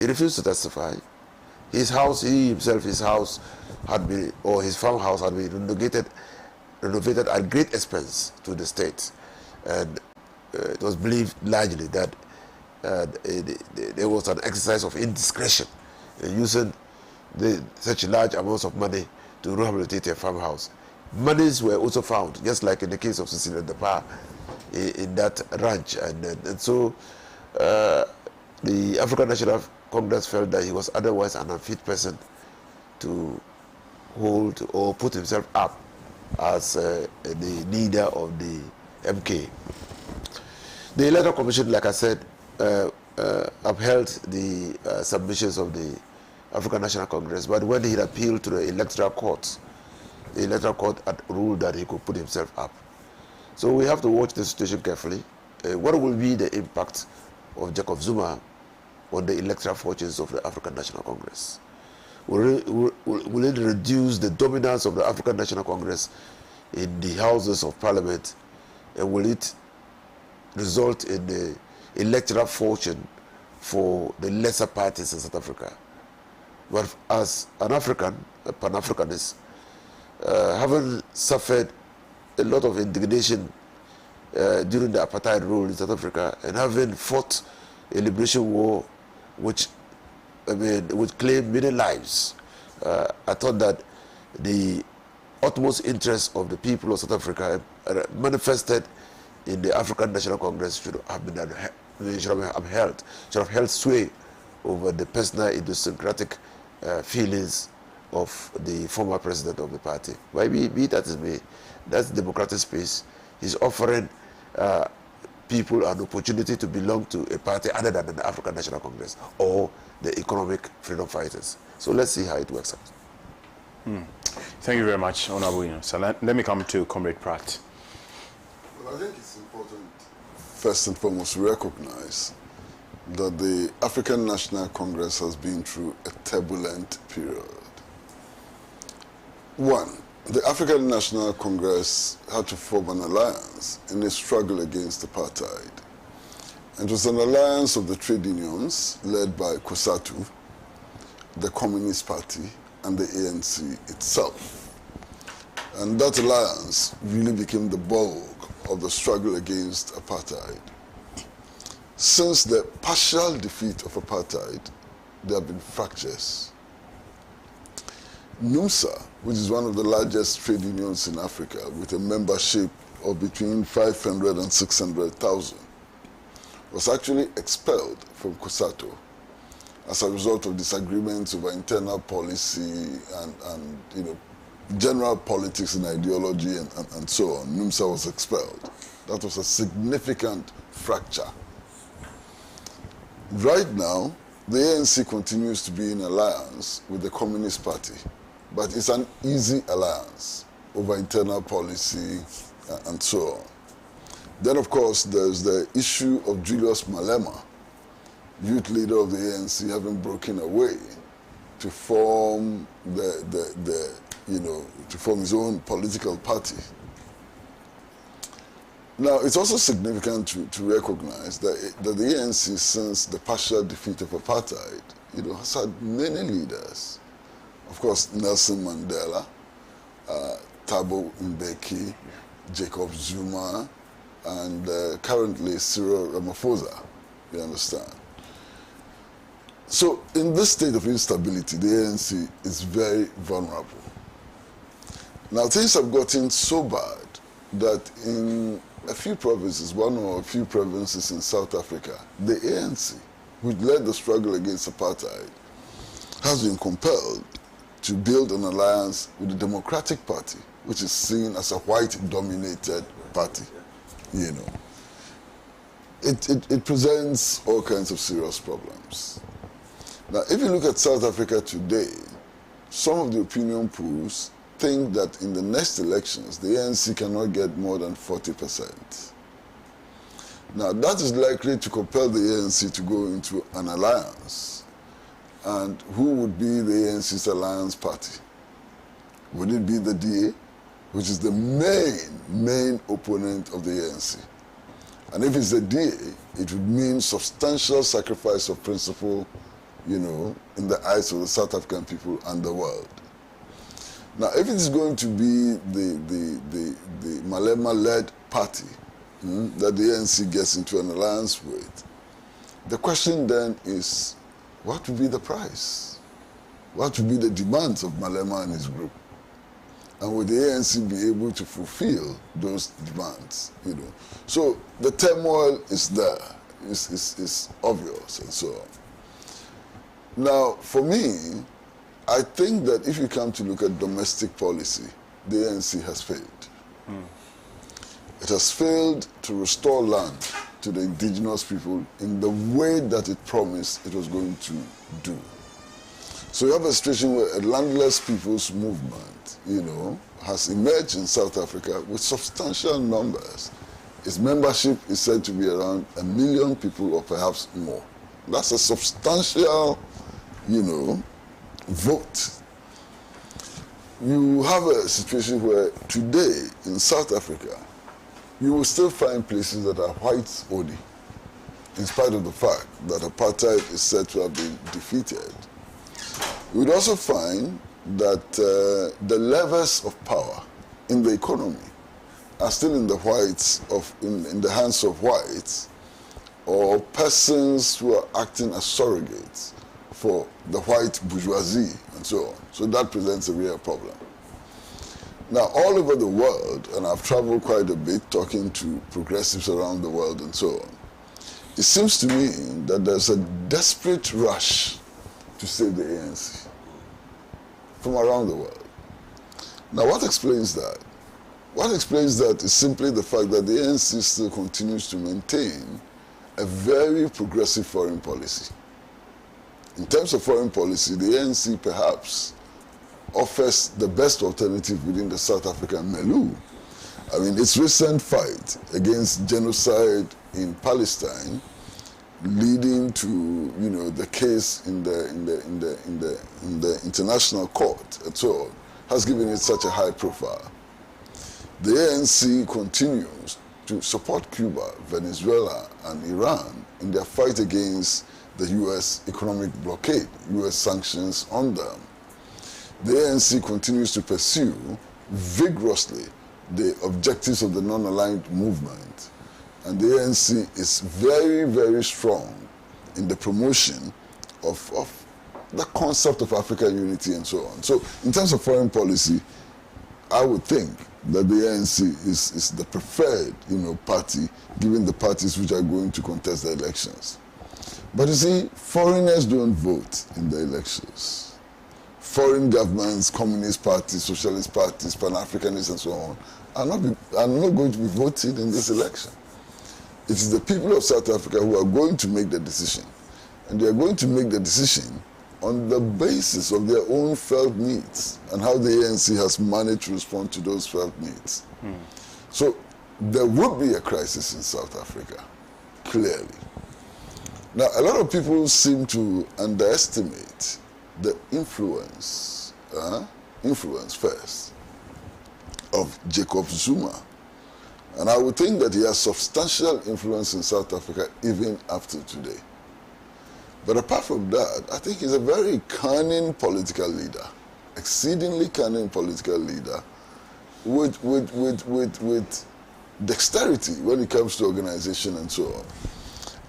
He refused to testify. His house, his house had been, or his farmhouse had been renovated at great expense to the state. And it was believed largely that there was an exercise of indiscretion in using such large amounts of money to rehabilitate a farmhouse. Monies were also found, just like in the case of Cecilia Dapa, in that ranch. And so the African National Congress felt that he was otherwise an unfit person to hold or put himself up as the leader of the MK. The Electoral Commission, like I said, upheld the submissions of the African National Congress, but when he appealed to the Electoral Court had ruled that he could put himself up. So we have to watch the situation carefully. What will be the impact of Jacob Zuma on the electoral fortunes of the African National Congress? Will it reduce the dominance of the African National Congress in the houses of parliament, and will it result in the electoral fortune for the lesser parties in South Africa? But as an African, a Pan-Africanist, having suffered a lot of indignation during the apartheid rule in South Africa, and having fought a liberation war which claimed many lives, I thought that the utmost interest of the people of South Africa manifested in the African National Congress should have held sway over the personal idiosyncratic feelings of the former president of the party. But be that as may, that's democratic space. He's offering people an opportunity to belong to a party other than the African National Congress or the economic freedom fighters. So let's see how it works out. Thank you very much, Honorable. So let me come to Comrade Pratt. Well, I think it's important, first and foremost, to recognize that the African National Congress has been through a turbulent period. One, the African National Congress had to form an alliance in a struggle against apartheid. And it was an alliance of the trade unions led by COSATU, the Communist Party, and the ANC itself. And that alliance really became the bulk of the struggle against apartheid. Since the partial defeat of apartheid, there have been fractures. NUMSA, which is one of the largest trade unions in Africa, with a membership of between 500 and 600,000, was actually expelled from COSATU as a result of disagreements over internal policy and general politics and ideology and so on. NUMSA was expelled. That was a significant fracture. Right now, the ANC continues to be in alliance with the Communist Party, but it's an easy alliance over internal policy and so on. Then, of course, there's the issue of Julius Malema, youth leader of the ANC, having broken away to form to form his own political party. Now, it's also significant to recognize that the ANC, since the partial defeat of apartheid, has had many leaders. Of course, Nelson Mandela, Thabo Mbeki, Jacob Zuma, and currently Cyril Ramaphosa, you understand. So in this state of instability, the ANC is very vulnerable. Now, things have gotten so bad that in a few provinces, one or a few provinces in South Africa, the ANC, which led the struggle against apartheid, has been compelled to build an alliance with the Democratic Party, which is seen as a white-dominated party. It presents all kinds of serious problems. Now, if you look at South Africa today, some of the opinion polls think that in the next elections, the ANC cannot get more than 40%. Now, that is likely to compel the ANC to go into an alliance. And who would be the ANC's alliance party? Would it be the DA, which is the main opponent of the ANC? And if it's the DA, it would mean substantial sacrifice of principle in the eyes of the South African people and the world. Now, if it is going to be the Malema-led party that the ANC gets into an alliance with, the question then is, what will be the price? What will be the demands of Malema and his group? And will the ANC be able to fulfill those demands? So the turmoil is there, is obvious and so on. Now, for me, I think that if you come to look at domestic policy, the ANC has failed. It has failed to restore land to the indigenous people in the way that it promised it was going to do. So you have a situation where a landless people's movement, has emerged in South Africa with substantial numbers. Its membership is said to be around 1 million people or perhaps more. That's a substantial, vote. You have a situation where today in South Africa, you will still find places that are whites only, in spite of the fact that apartheid is said to have been defeated. You would also find that the levers of power in the economy are still in the in the hands of whites or persons who are acting as surrogates for the white bourgeoisie and so on. So that presents a real problem. Now, all over the world, and I've traveled quite a bit talking to progressives around the world and so on, it seems to me that there's a desperate rush to save the ANC from around the world. Now, what explains that? What explains that is simply the fact that the ANC still continues to maintain a very progressive foreign policy. In terms of foreign policy, the ANC perhaps offers the best alternative within the South African milieu. I mean, its recent fight against genocide in Palestine, leading to the case in the international court and so on, has given it such a high profile. The ANC continues to support Cuba, Venezuela, and Iran in their fight against the U.S. economic blockade, U.S. sanctions on them. The ANC continues to pursue vigorously the objectives of the non-aligned movement. And the ANC is very, very strong in the promotion of the concept of African unity and so on. So in terms of foreign policy, I would think that the ANC is the preferred party, given the parties which are going to contest the elections. But you see, foreigners don't vote in the elections. Foreign governments, communist parties, socialist parties, Pan-Africanists and so on are not going to be voting in this election. It is the people of South Africa who are going to make the decision. And they are going to make the decision on the basis of their own felt needs and how the ANC has managed to respond to those felt needs. So there would be a crisis in South Africa, clearly. Now, a lot of people seem to underestimate the influence first, of Jacob Zuma. And I would think that he has substantial influence in South Africa even after today. But apart from that, I think he's a very cunning political leader, exceedingly cunning political leader, with dexterity when it comes to organization and so on.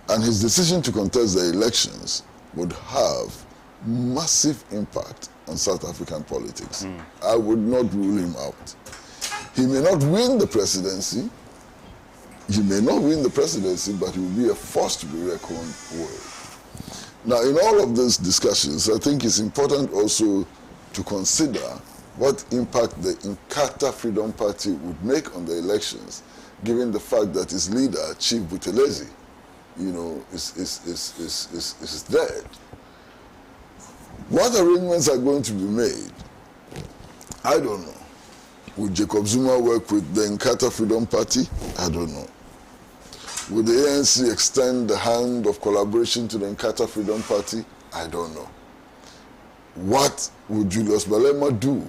And his decision to contest the elections would have massive impact on South African politics. I would not rule him out. He may not win the presidency, but he will be a force to be reckoned with. Now, in all of these discussions, I think it's important also to consider what impact the Inkatha Freedom Party would make on the elections, given the fact that its leader, Chief Buthelezi, is dead. What arrangements are going to be made? I don't know. Will Jacob Zuma work with the Inkatha Freedom Party? I don't know. Will the ANC extend the hand of collaboration to the Inkatha Freedom Party? I don't know. What would Julius Malema do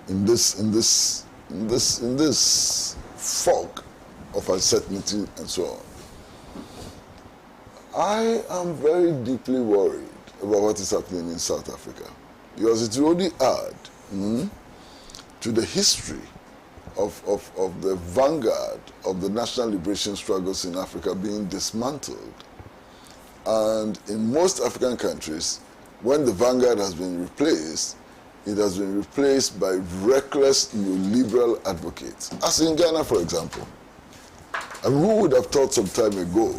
in this fog of uncertainty and so on? I am very deeply worried about what is happening in South Africa, because it will only add to the history of the vanguard of the national liberation struggles in Africa being dismantled. And in most African countries, when the vanguard has been replaced, it has been replaced by reckless neoliberal advocates. As in Ghana, for example. And who would have thought some time ago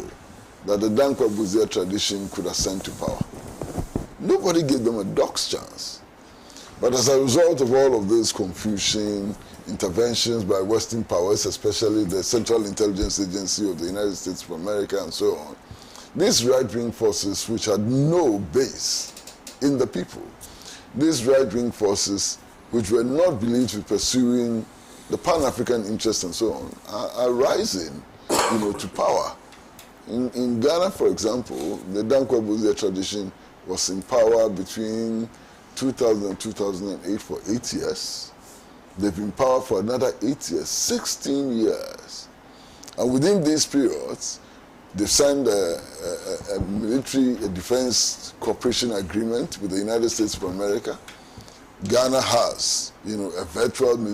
that the Dankwa Buzia tradition could ascend to power? Nobody gave them a dog's chance. But as a result of all of this confusion, interventions by Western powers, especially the Central Intelligence Agency of the United States of America and so on, these right-wing forces which had no base in the people, these right-wing forces which were not believed to be pursuing the Pan-African interests and so on, are rising, to power. In Ghana, for example, the Dankwa Buzia tradition was in power between 2000 and 2008 for 8 years. They've been in power for another 8 years, 16 years. And within these periods, they've signed a defense cooperation agreement with the United States of America. Ghana has, a virtual military